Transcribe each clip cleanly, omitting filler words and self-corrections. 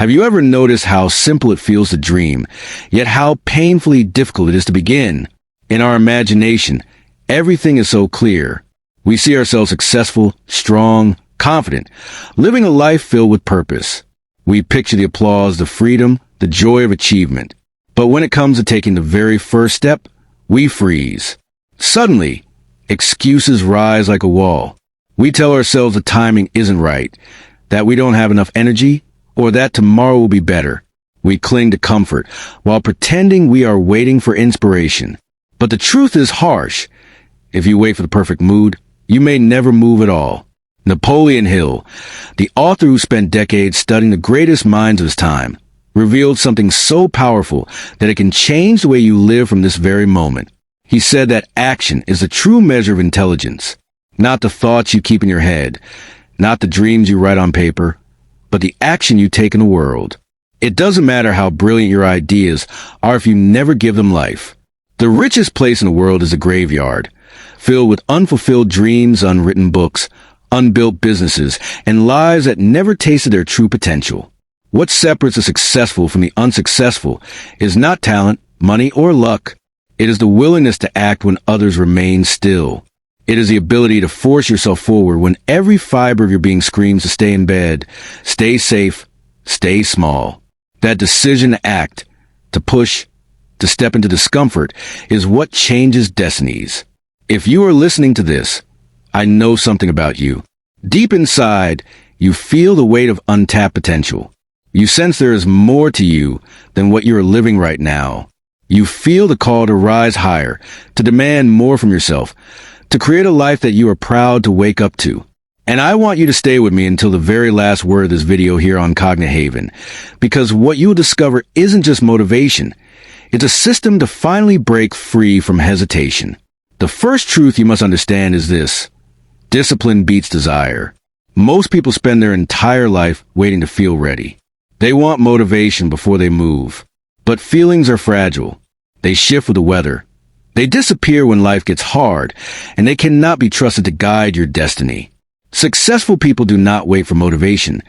Have you ever noticed how simple it feels to dream, yet how painfully difficult it is to begin? In our imagination, everything is so clear. We see ourselves successful, strong, confident, living a life filled with purpose. We picture the applause, the freedom, the joy of achievement. But when it comes to taking the very first step, we freeze. Suddenly, excuses rise like a wall. We tell ourselves the timing isn't right, that we don't have enough energy, or that tomorrow will be better. We cling to comfort while pretending we are waiting for inspiration. But the truth is harsh. If you wait for the perfect mood, you may never move at all. Napoleon Hill, the author who spent decades studying the greatest minds of his time, revealed something so powerful that it can change the way you live from this very moment. He said that action is the true measure of intelligence, not the thoughts you keep in your head, not the dreams you write on paper, but the action you take in the world. It doesn't matter how brilliant your ideas are if you never give them life. The richest place in the world is a graveyard, filled with unfulfilled dreams, unwritten books, unbuilt businesses, and lives that never tasted their true potential. What separates the successful from the unsuccessful is not talent, money, or luck. It is the willingness to act when others remain still. It is the ability to force yourself forward when every fiber of your being screams to stay in bed, stay safe, stay small. That decision to act, to push, to step into discomfort is what changes destinies. If you are listening to this, I know something about you. Deep inside, you feel the weight of untapped potential. You sense there is more to you than what you are living right now. You feel the call to rise higher, to demand more from yourself, to create a life that you are proud to wake up to. And I want you to stay with me until the very last word of this video here on Cognit Haven, because what you will discover isn't just motivation. It's a system to finally break free from hesitation. The first truth you must understand is this: discipline beats desire. Most people spend their entire life waiting to feel ready. They want motivation before they move. But feelings are fragile. They shift with the weather. They disappear when life gets hard, and they cannot be trusted to guide your destiny. Successful people do not wait for motivation.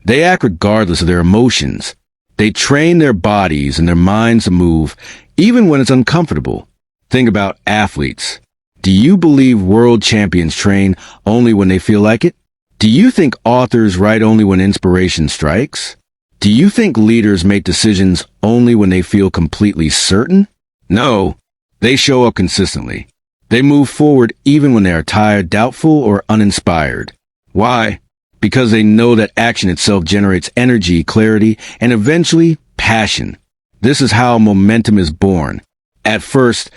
They act regardless of their emotions. They train their bodies and their minds to move, even when it's uncomfortable. Think about athletes. Do you believe world champions train only when they feel like it? Do you think authors write only when inspiration strikes? Do you think leaders make decisions only when they feel completely certain? No, they show up consistently. They move forward even when they are tired, doubtful, or uninspired. Why? Because they know that action itself generates energy, clarity, and eventually passion. This is how momentum is born. At first,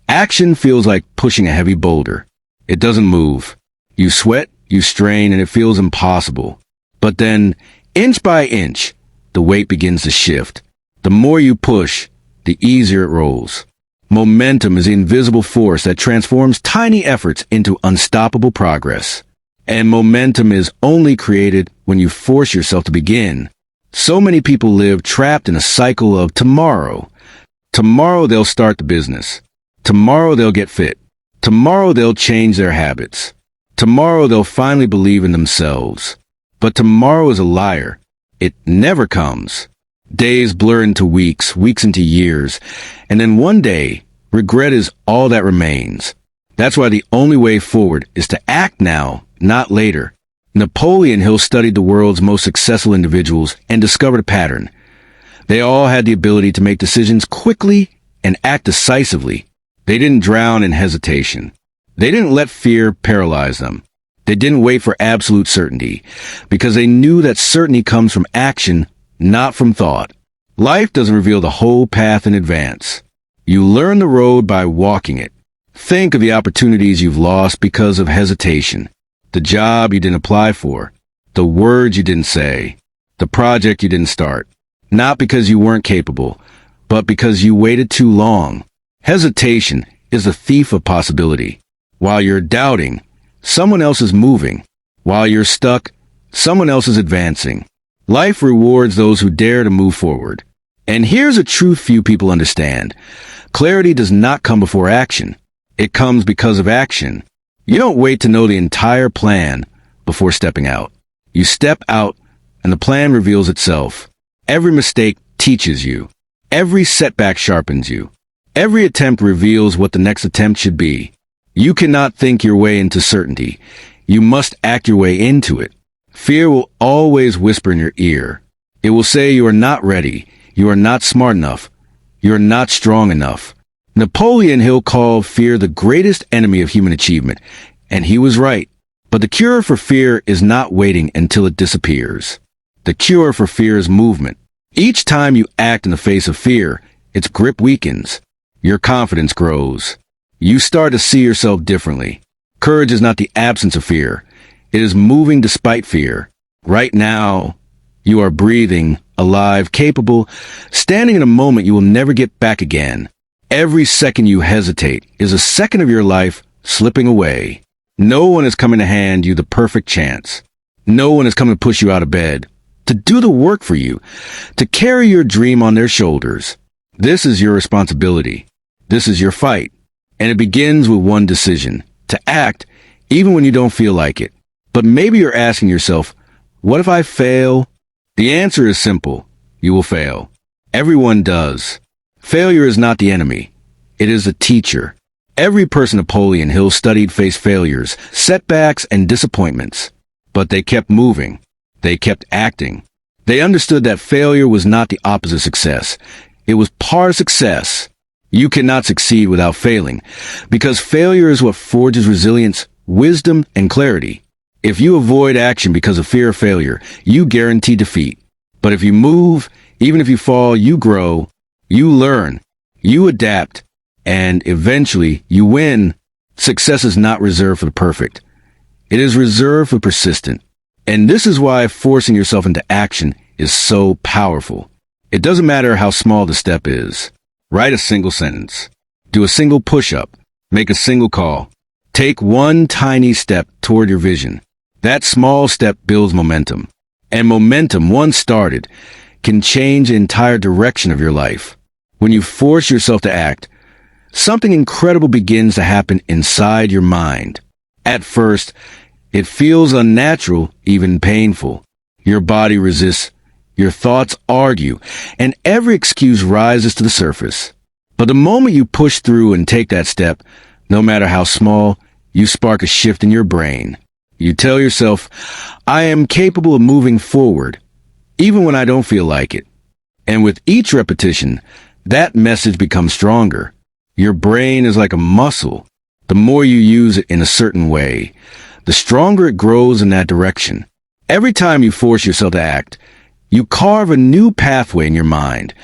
action feels like pushing a heavy boulder. It doesn't move. You sweat, you strain, and it feels impossible. But then, inch by inch, the weight begins to shift. The more you push, the easier it rolls. Momentum is the invisible force that transforms tiny efforts into unstoppable progress. And momentum is only created when you force yourself to begin. So many people live trapped in a cycle of tomorrow. Tomorrow they'll start the business. Tomorrow they'll get fit. Tomorrow they'll change their habits. Tomorrow they'll finally believe in themselves. But tomorrow is a liar. It never comes. Days blur into weeks, weeks into years, and then one day, regret is all that remains. That's why the only way forward is to act now, not later. Napoleon Hill studied the world's most successful individuals and discovered a pattern. They all had the ability to make decisions quickly and act decisively. They didn't drown in hesitation. They didn't let fear paralyze them. They didn't wait for absolute certainty, because they knew that certainty comes from action, not from thought. Life doesn't reveal the whole path in advance. You learn the road by walking it. Think of the opportunities you've lost because of hesitation. The job you didn't apply for. The words you didn't say. The project you didn't start. Not because you weren't capable, but because you waited too long. Hesitation is the thief of possibility. While you're doubting, someone else is moving. While you're stuck, someone else is advancing. Life rewards those who dare to move forward. And here's a truth few people understand. Clarity does not come before action. It comes because of action. You don't wait to know the entire plan before stepping out. You step out, and the plan reveals itself. Every mistake teaches you. Every setback sharpens you. Every attempt reveals what the next attempt should be. You cannot think your way into certainty. You must act your way into it. Fear will always whisper in your ear. It will say you are not ready. You are not smart enough. You are not strong enough. Napoleon Hill called fear the greatest enemy of human achievement, and he was right. But the cure for fear is not waiting until it disappears. The cure for fear is movement. Each time you act in the face of fear, its grip weakens. Your confidence grows. You start to see yourself differently. Courage is not the absence of fear. It is moving despite fear. Right now, you are breathing, alive, capable, standing in a moment you will never get back again. Every second you hesitate is a second of your life slipping away. No one is coming to hand you the perfect chance. No one is coming to push you out of bed, to do the work for you, to carry your dream on their shoulders. This is your responsibility. This is your fight. And it begins with one decision, to act even when you don't feel like it. But maybe you're asking yourself, what if I fail? The answer is simple. You will fail. Everyone does. Failure is not the enemy. It is a teacher. Every person Napoleon Hill studied faced failures, setbacks, and disappointments. But they kept moving. They kept acting. They understood that failure was not the opposite of success. It was part of success. You cannot succeed without failing, because failure is what forges resilience, wisdom, and clarity. If you avoid action because of fear of failure, you guarantee defeat. But if you move, even if you fall, you grow, you learn, you adapt, and eventually you win. Success is not reserved for the perfect. It is reserved for persistent. And this is why forcing yourself into action is so powerful. It doesn't matter how small the step is. Write a single sentence. Do a single push-up. Make a single call. Take one tiny step toward your vision. That small step builds momentum. And momentum, once started, can change the entire direction of your life. When you force yourself to act, something incredible begins to happen inside your mind. At first, it feels unnatural, even painful. Your body resists. Your thoughts argue, and every excuse rises to the surface. But the moment you push through and take that step, no matter how small, you spark a shift in your brain. You tell yourself, I am capable of moving forward, even when I don't feel like it. And with each repetition, that message becomes stronger. Your brain is like a muscle. The more you use it in a certain way, the stronger it grows in that direction. Every time you force yourself to act, you carve a new pathway in your mind,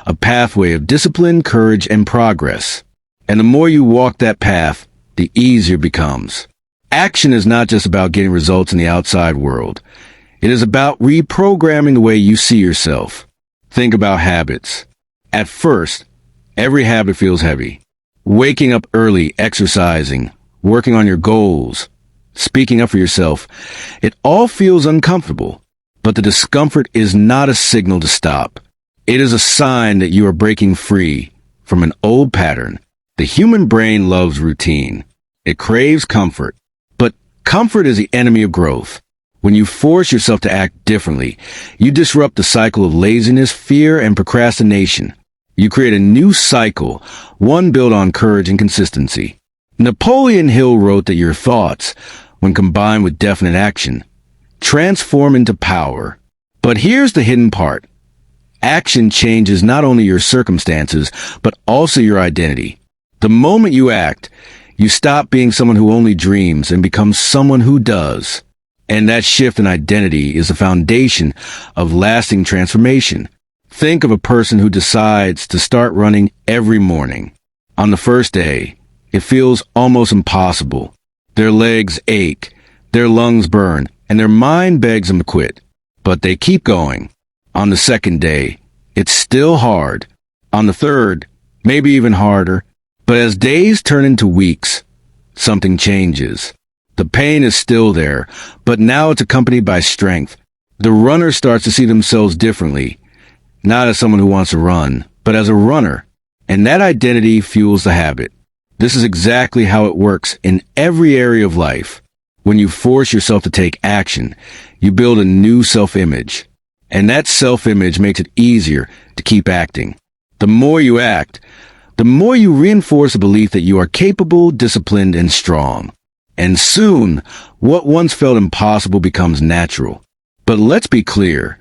a pathway of discipline, courage, and progress. And the more you walk that path, the easier it becomes. Action is not just about getting results in the outside world. It is about reprogramming the way you see yourself. Think about habits. At first, every habit feels heavy. Waking up early, exercising, working on your goals, speaking up for yourself, it all feels uncomfortable. But the discomfort is not a signal to stop. It is a sign that you are breaking free from an old pattern. The human brain loves routine. It craves comfort. But comfort is the enemy of growth. When you force yourself to act differently, you disrupt the cycle of laziness, fear, and procrastination. You create a new cycle, one built on courage and consistency. Napoleon Hill wrote that your thoughts, when combined with definite action, transform into power. But here's the hidden part. Action changes not only your circumstances, but also your identity. The moment you act, you stop being someone who only dreams and become someone who does. And that shift in identity is the foundation of lasting transformation. Think of a person who decides to start running every morning. On the first day, it feels almost impossible. Their legs ache, their lungs burn, and their mind begs them to quit. But they keep going. On the second day, it's still hard. On the third, maybe even harder. But as days turn into weeks, something changes. The pain is still there, but now it's accompanied by strength. The runner starts to see themselves differently, not as someone who wants to run, but as a runner. And that identity fuels the habit. This is exactly how it works in every area of life. When you force yourself to take action, you build a new self-image. And that self-image makes it easier to keep acting. The more you act, the more you reinforce the belief that you are capable, disciplined, and strong. And soon, what once felt impossible becomes natural. But let's be clear,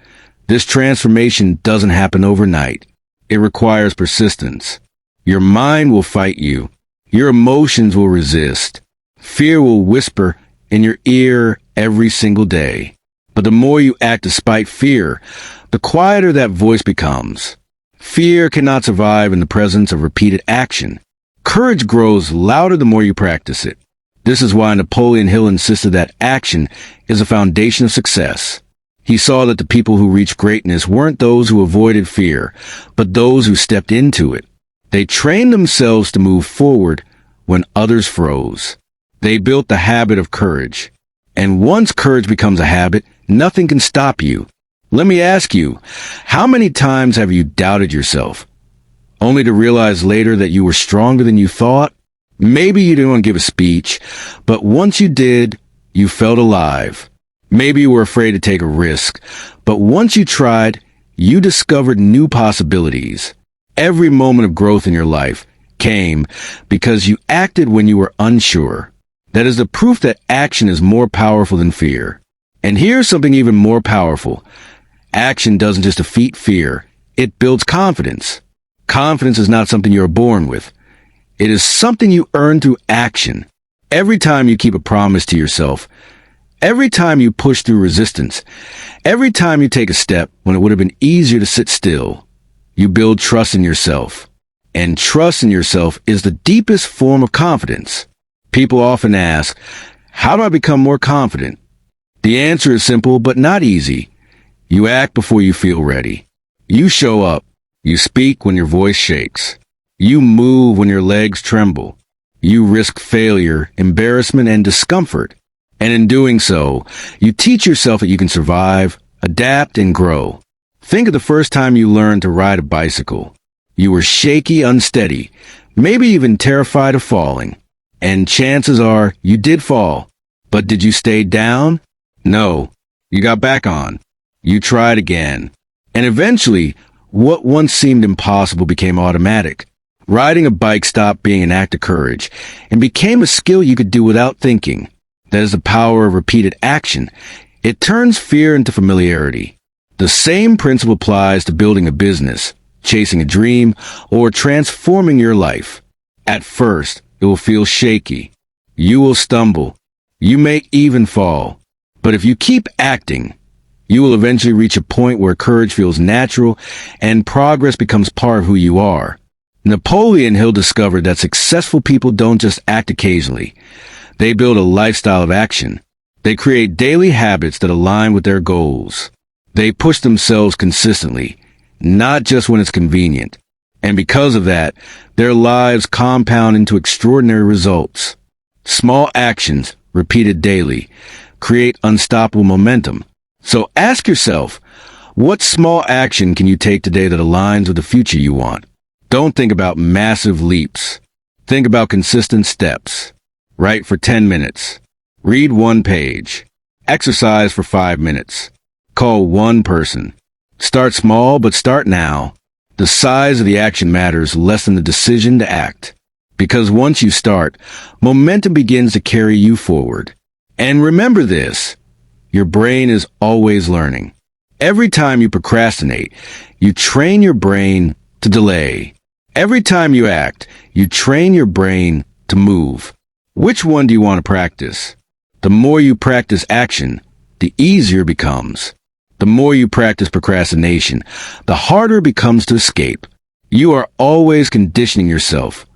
this transformation doesn't happen overnight. It requires persistence. Your mind will fight you. Your emotions will resist. Fear will whisper in your ear every single day. But the more you act despite fear, the quieter that voice becomes. Fear cannot survive in the presence of repeated action. Courage grows louder the more you practice it. This is why Napoleon Hill insisted that action is a foundation of success. He saw that the people who reached greatness weren't those who avoided fear, but those who stepped into it. They trained themselves to move forward when others froze. They built the habit of courage. And once courage becomes a habit, nothing can stop you. Let me ask you, how many times have you doubted yourself, only to realize later that you were stronger than you thought? Maybe you didn't want to give a speech, but once you did, you felt alive. Maybe you were afraid to take a risk, but once you tried, you discovered new possibilities. Every moment of growth in your life came because you acted when you were unsure. That is the proof that action is more powerful than fear. And here's something even more powerful. Action doesn't just defeat fear, it builds confidence. Confidence is not something you're born with. It is something you earn through action. Every time you keep a promise to yourself, every time you push through resistance, every time you take a step when it would have been easier to sit still, you build trust in yourself. And trust in yourself is the deepest form of confidence. People often ask, how do I become more confident? The answer is simple but not easy. You act before you feel ready. You show up. You speak when your voice shakes. You move when your legs tremble. You risk failure, embarrassment, and discomfort. And in doing so, you teach yourself that you can survive, adapt, and grow. Think of the first time you learned to ride a bicycle. You were shaky, unsteady, maybe even terrified of falling. And chances are you did fall. But did you stay down? No. You got back on. You tried again. And eventually, what once seemed impossible became automatic. Riding a bike stopped being an act of courage and became a skill you could do without thinking. That is the power of repeated action. It turns fear into familiarity. The same principle applies to building a business, chasing a dream, or transforming your life. At first, it will feel shaky. You will stumble. You may even fall. But if you keep acting, you will eventually reach a point where courage feels natural and progress becomes part of who you are. Napoleon Hill discovered that successful people don't just act occasionally. They build a lifestyle of action. They create daily habits that align with their goals. They push themselves consistently, not just when it's convenient. And because of that, their lives compound into extraordinary results. Small actions, repeated daily, create unstoppable momentum. So ask yourself, what small action can you take today that aligns with the future you want? Don't think about massive leaps. Think about consistent steps. Write for 10 minutes. Read one page. Exercise for 5 minutes. Call one person. Start small, but start now. The size of the action matters less than the decision to act. Because once you start, momentum begins to carry you forward. And remember this, your brain is always learning. Every time you procrastinate, you train your brain to delay. Every time you act, you train your brain to move. Which one do you want to practice? The more you practice action, the easier it becomes. The more you practice procrastination, the harder it becomes to escape. You are always conditioning yourself,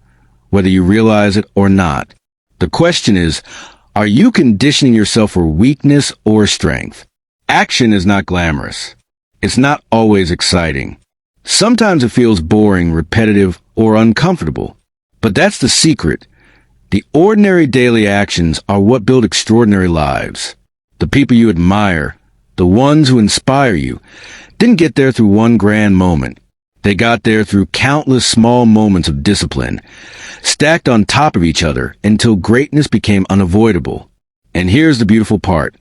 whether you realize it or not. The question is, are you conditioning yourself for weakness or strength? Action is not glamorous. It's not always exciting. Sometimes it feels boring, repetitive, or uncomfortable. But that's the secret. The ordinary daily actions are what build extraordinary lives. The people you admire, the ones who inspire you, didn't get there through one grand moment. They got there through countless small moments of discipline, stacked on top of each other until greatness became unavoidable. And here's the beautiful part.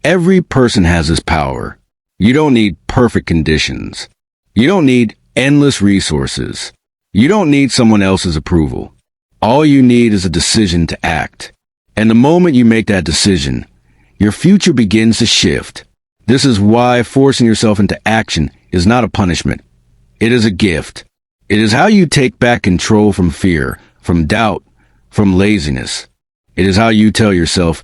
Every person has this power. You don't need perfect conditions. You don't need endless resources. You don't need someone else's approval. All you need is a decision to act. And the moment you make that decision, your future begins to shift. This is why forcing yourself into action is not a punishment. It is a gift. It is how you take back control from fear, from doubt, from laziness. It is how you tell yourself,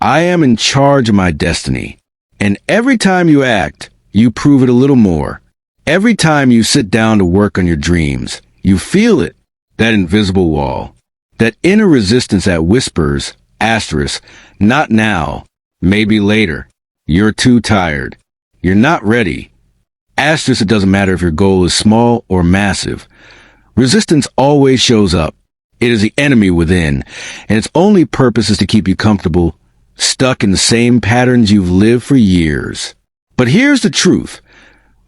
I am in charge of my destiny. And every time you act, you prove it a little more. Every time you sit down to work on your dreams, you feel it, that invisible wall, that inner resistance that whispers, asterisk, not now, maybe later. You're too tired. You're not ready. Asterisk, it doesn't matter if your goal is small or massive. Resistance always shows up. It is the enemy within, and its only purpose is to keep you comfortable, stuck in the same patterns you've lived for years. But here's the truth.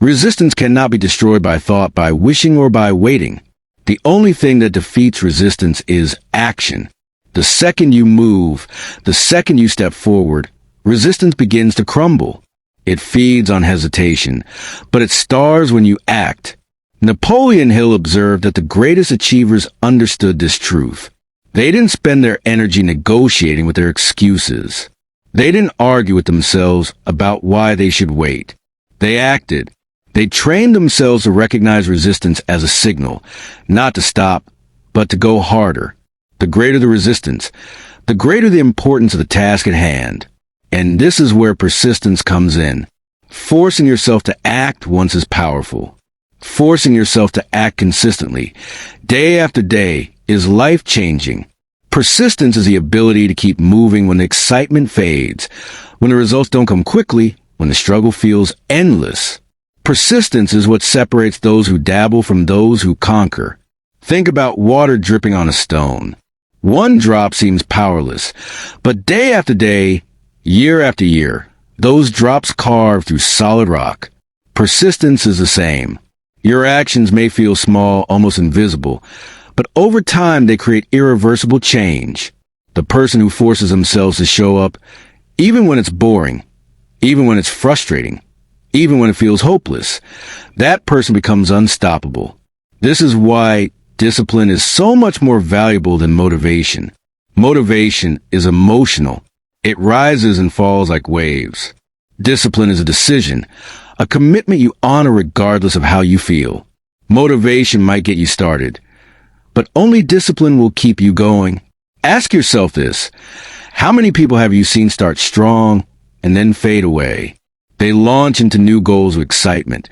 Resistance cannot be destroyed by thought, by wishing, or by waiting. The only thing that defeats resistance is action. The second you move, the second you step forward, resistance begins to crumble. It feeds on hesitation, but it stars when you act. Napoleon Hill observed that the greatest achievers understood this truth. They didn't spend their energy negotiating with their excuses. They didn't argue with themselves about why they should wait. They acted. They trained themselves to recognize resistance as a signal, not to stop, but to go harder. The greater the resistance, the greater the importance of the task at hand. And this is where persistence comes in. Forcing yourself to act once is powerful. Forcing yourself to act consistently, day after day, is life-changing. Persistence is the ability to keep moving when the excitement fades, when the results don't come quickly, when the struggle feels endless. Persistence is what separates those who dabble from those who conquer. Think about water dripping on a stone. One drop seems powerless, but day after day, year after year, those drops carve through solid rock. Persistence is the same. Your actions may feel small, almost invisible, but over time they create irreversible change. The person who forces themselves to show up, even when it's boring, even when it's frustrating, even when it feels hopeless, that person becomes unstoppable. This is why discipline is so much more valuable than motivation. Motivation is emotional. It rises and falls like waves. Discipline is a decision, a commitment you honor regardless of how you feel. Motivation might get you started, but only discipline will keep you going. Ask yourself this. How many people have you seen start strong and then fade away? They launch into new goals with excitement,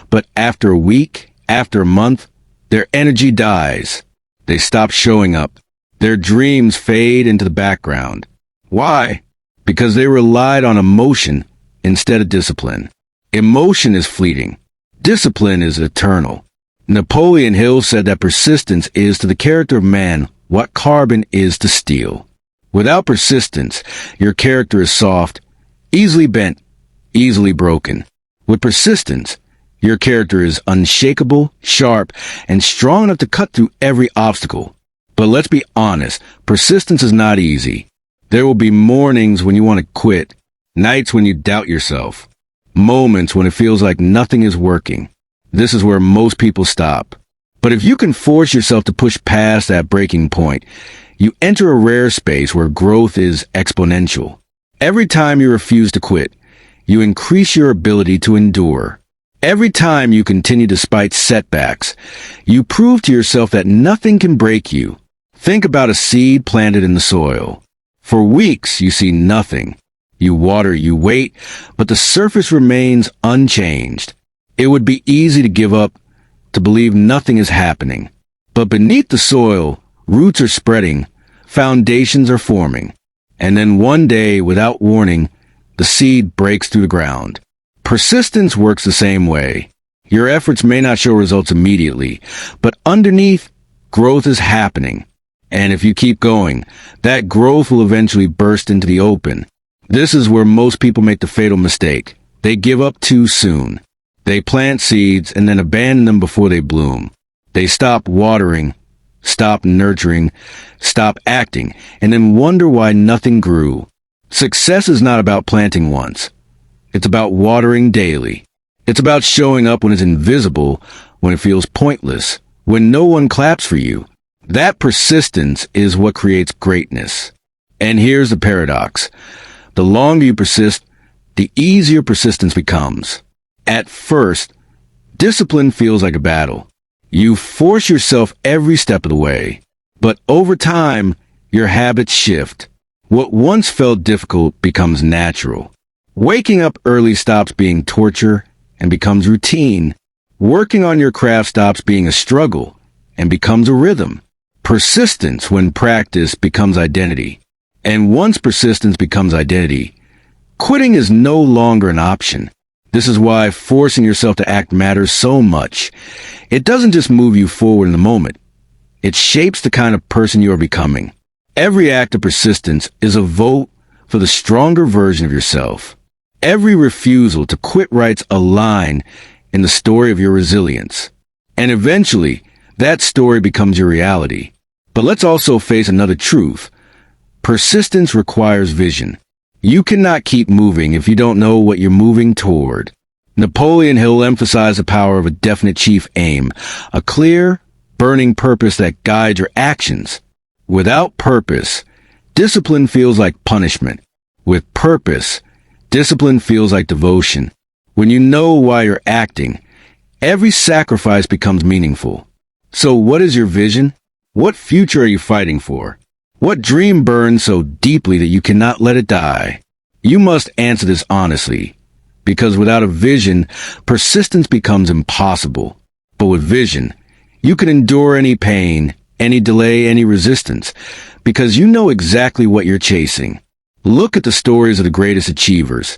but after a week, after a month, their energy dies. They stop showing up. Their dreams fade into the background. Why? Because they relied on emotion instead of discipline. Emotion is fleeting. Discipline is eternal. Napoleon Hill said that persistence is to the character of man what carbon is to steel. Without persistence, your character is soft, easily bent, easily broken. With persistence, your character is unshakable, sharp, and strong enough to cut through every obstacle. But let's be honest, persistence is not easy. There will be mornings when you want to quit, nights when you doubt yourself, moments when it feels like nothing is working. This is where most people stop. But if you can force yourself to push past that breaking point, you enter a rare space where growth is exponential. Every time you refuse to quit, you increase your ability to endure. Every time you continue despite setbacks, you prove to yourself that nothing can break you. Think about a seed planted in the soil. For weeks, you see nothing. You water, you wait, but the surface remains unchanged. It would be easy to give up, to believe nothing is happening. But beneath the soil, roots are spreading, foundations are forming. And then one day, without warning, the seed breaks through the ground. Persistence works the same way. Your efforts may not show results immediately, but underneath, growth is happening. And if you keep going, that growth will eventually burst into the open. This is where most people make the fatal mistake. They give up too soon. They plant seeds and then abandon them before they bloom. They stop watering, stop nurturing, stop acting, and then wonder why nothing grew. Success is not about planting once. It's about watering daily. It's about showing up when it's invisible, when it feels pointless, when no one claps for you. That persistence is what creates greatness. And here's the paradox. The longer you persist, the easier persistence becomes. At first, discipline feels like a battle. You force yourself every step of the way. But over time, your habits shift. What once felt difficult becomes natural. Waking up early stops being torture and becomes routine. Working on your craft stops being a struggle and becomes a rhythm. Persistence, when practiced, becomes identity. And once persistence becomes identity, quitting is no longer an option. This is why forcing yourself to act matters so much. It doesn't just move you forward in the moment. It shapes the kind of person you are becoming. Every act of persistence is a vote for the stronger version of yourself. Every refusal to quit writes a line in the story of your resilience. And eventually, that story becomes your reality. But let's also face another truth. Persistence requires vision. You cannot keep moving if you don't know what you're moving toward. Napoleon Hill emphasized the power of a definite chief aim, a clear, burning purpose that guides your actions. Without purpose, discipline feels like punishment. With purpose, discipline feels like devotion. When you know why you're acting, every sacrifice becomes meaningful. So what is your vision? What future are you fighting for? What dream burns so deeply that you cannot let it die? You must answer this honestly, because without a vision, persistence becomes impossible. But with vision, you can endure any pain, any delay, any resistance, because you know exactly what you're chasing. Look at the stories of the greatest achievers.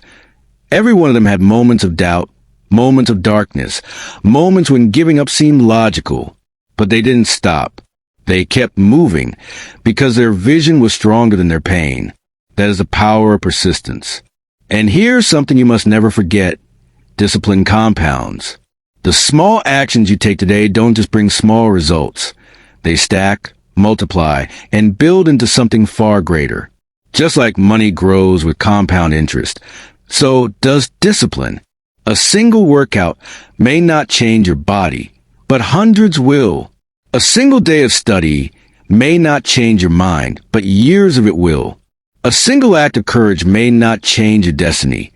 Every one of them had moments of doubt, moments of darkness, moments when giving up seemed logical, but they didn't stop. They kept moving because their vision was stronger than their pain. That is the power of persistence. And here's something you must never forget. Discipline compounds. The small actions you take today don't just bring small results. They stack, multiply, and build into something far greater. Just like money grows with compound interest, so does discipline. A single workout may not change your body, but hundreds will. A single day of study may not change your mind, but years of it will. A single act of courage may not change your destiny,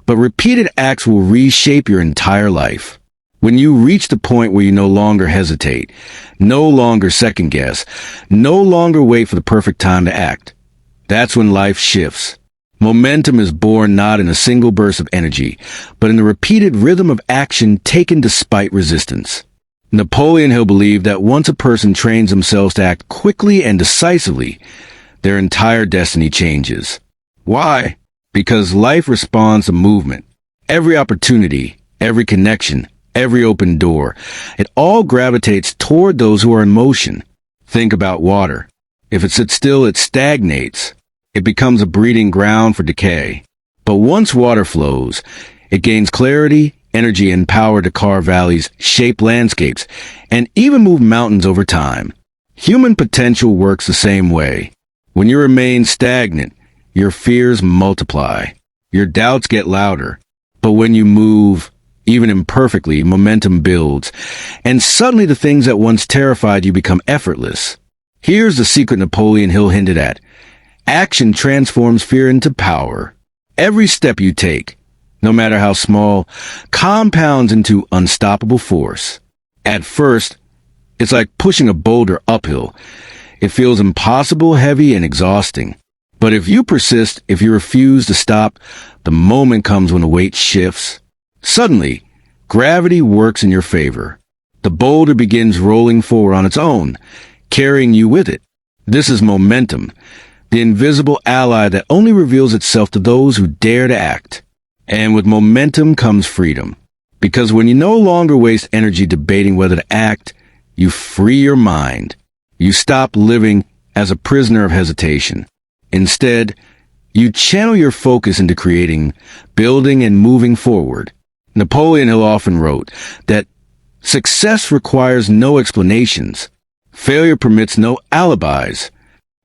but repeated acts will reshape your entire life. When you reach the point where you no longer hesitate, no longer second guess, no longer wait for the perfect time to act, that's when life shifts. Momentum is born not in a single burst of energy, but in the repeated rhythm of action taken despite resistance. Napoleon Hill believed that once a person trains themselves to act quickly and decisively, their entire destiny changes. Why? Because life responds to movement. Every opportunity, every connection, every open door, it all gravitates toward those who are in motion. Think about water. If it sits still, it stagnates. It becomes a breeding ground for decay. But once water flows, it gains clarity, energy, and power to carve valleys, shape landscapes, and even move mountains over time. Human potential works the same way. When you remain stagnant, your fears multiply. Your doubts get louder. But when you move, even imperfectly, momentum builds, and suddenly the things that once terrified you become effortless. Here's the secret Napoleon Hill hinted at. Action transforms fear into power. Every step you take, no matter how small, compounds into unstoppable force. At first, it's like pushing a boulder uphill. It feels impossible, heavy, and exhausting. But if you persist, if you refuse to stop, the moment comes when the weight shifts. Suddenly, gravity works in your favor. The boulder begins rolling forward on its own, carrying you with it. This is momentum, the invisible ally that only reveals itself to those who dare to act. And with momentum comes freedom. Because when you no longer waste energy debating whether to act, you free your mind. You stop living as a prisoner of hesitation. Instead, you channel your focus into creating, building, and moving forward. Napoleon Hill often wrote that success requires no explanations. Failure permits no alibis.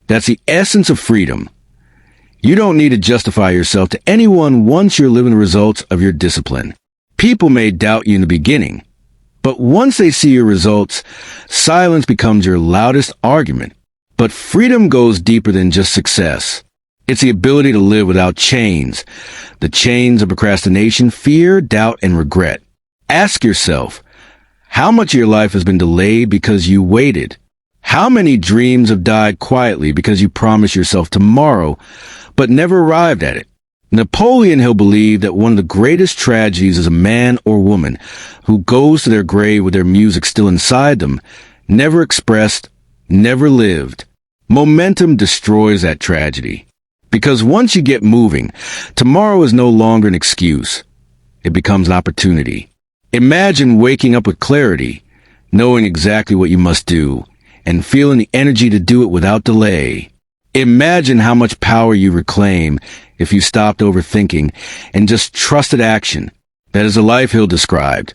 That's the essence of freedom. You don't need to justify yourself to anyone once you're living the results of your discipline. People may doubt you in the beginning, but once they see your results, silence becomes your loudest argument. But freedom goes deeper than just success. It's the ability to live without chains, the chains of procrastination, fear, doubt, and regret. Ask yourself, how much of your life has been delayed because you waited? How many dreams have died quietly because you promised yourself tomorrow, but never arrived at it? Napoleon Hill believed that one of the greatest tragedies is a man or woman who goes to their grave with their music still inside them, never expressed, never lived. Momentum destroys that tragedy. Because once you get moving, tomorrow is no longer an excuse. It becomes an opportunity. Imagine waking up with clarity, knowing exactly what you must do, and feeling the energy to do it without delay. Imagine how much power you reclaim if you stopped overthinking and just trusted action. That is a life Hill described.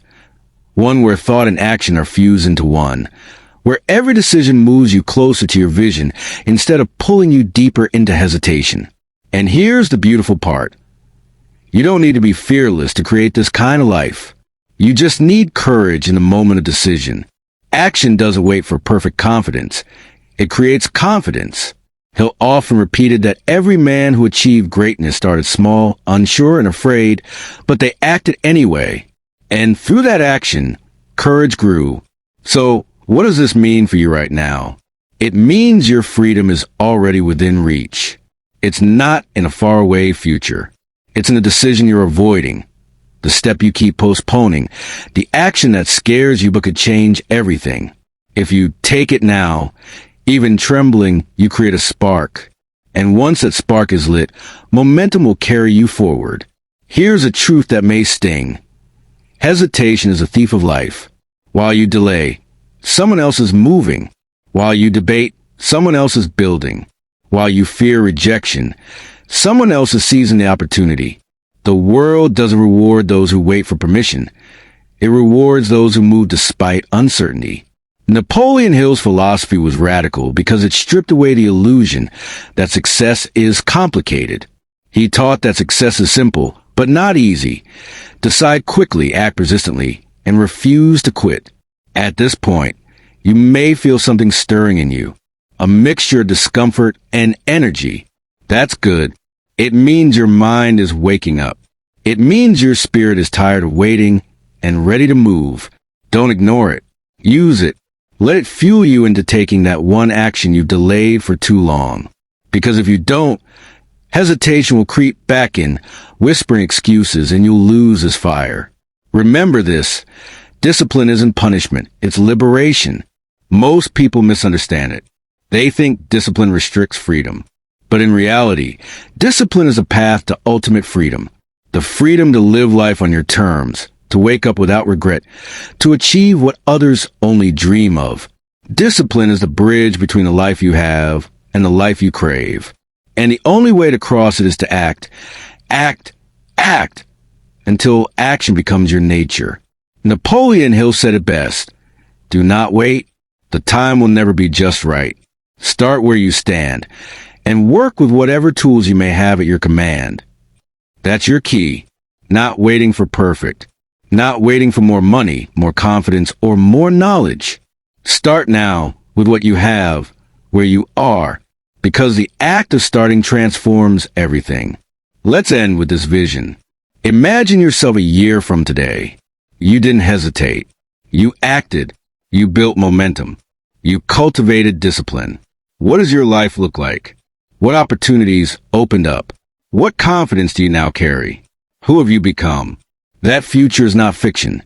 One where thought and action are fused into one. Where every decision moves you closer to your vision instead of pulling you deeper into hesitation. And here's the beautiful part. You don't need to be fearless to create this kind of life. You just need courage in the moment of decision. Action doesn't wait for perfect confidence. It creates confidence. Hill often repeated that every man who achieved greatness started small, unsure, and afraid, but they acted anyway. And through that action, courage grew. So, what does this mean for you right now? It means your freedom is already within reach. It's not in a faraway future. It's in a decision you're avoiding, the step you keep postponing, the action that scares you but could change everything. If you take it now, even trembling, you create a spark. And once that spark is lit, momentum will carry you forward. Here's a truth that may sting. Hesitation is a thief of life. While you delay, someone else is moving. While you debate, someone else is building. While you fear rejection, someone else is seizing the opportunity. The world doesn't reward those who wait for permission. It rewards those who move despite uncertainty. Napoleon Hill's philosophy was radical because it stripped away the illusion that success is complicated. He taught that success is simple, but not easy. Decide quickly, act persistently, and refuse to quit. At this point, you may feel something stirring in you, a mixture of discomfort and energy. That's good. It means your mind is waking up. It means your spirit is tired of waiting and ready to move. Don't ignore it. Use it. Let it fuel you into taking that one action you've delayed for too long. Because if you don't, hesitation will creep back in, whispering excuses, and you'll lose this fire. Remember this. Discipline isn't punishment. It's liberation. Most people misunderstand it. They think discipline restricts freedom. But in reality, discipline is a path to ultimate freedom. The freedom to live life on your terms, to wake up without regret, to achieve what others only dream of. Discipline is the bridge between the life you have and the life you crave. And the only way to cross it is to act, until action becomes your nature. Napoleon Hill said it best. Do not wait. The time will never be just right. Start where you stand and work with whatever tools you may have at your command. That's your key. Not waiting for perfect. Not waiting for more money, more confidence, or more knowledge. Start now with what you have, where you are, because the act of starting transforms everything. Let's end with this vision. Imagine yourself a year from today. You didn't hesitate. You acted. You built momentum. You cultivated discipline. What does your life look like? What opportunities opened up? What confidence do you now carry? Who have you become? That future is not fiction.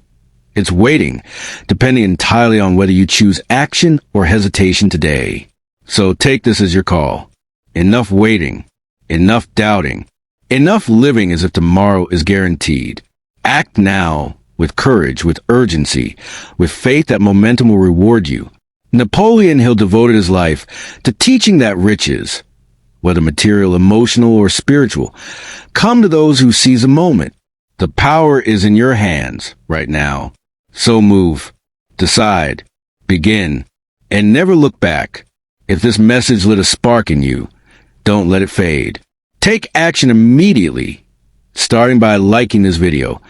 It's waiting, depending entirely on whether you choose action or hesitation today. So take this as your call. Enough waiting. Enough doubting. Enough living as if tomorrow is guaranteed. Act now, with courage, with urgency, with faith that momentum will reward you. Napoleon Hill devoted his life to teaching that riches, whether material, emotional, or spiritual, come to those who seize a moment. The power is in your hands right now. So move, decide, begin, and never look back. If this message lit a spark in you, don't let it fade. Take action immediately, starting by liking this video,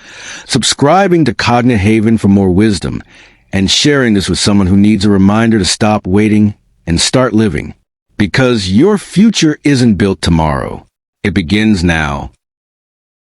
subscribing to Cognit Haven for more wisdom, and sharing this with someone who needs a reminder to stop waiting and start living. Because your future isn't built tomorrow. It begins now.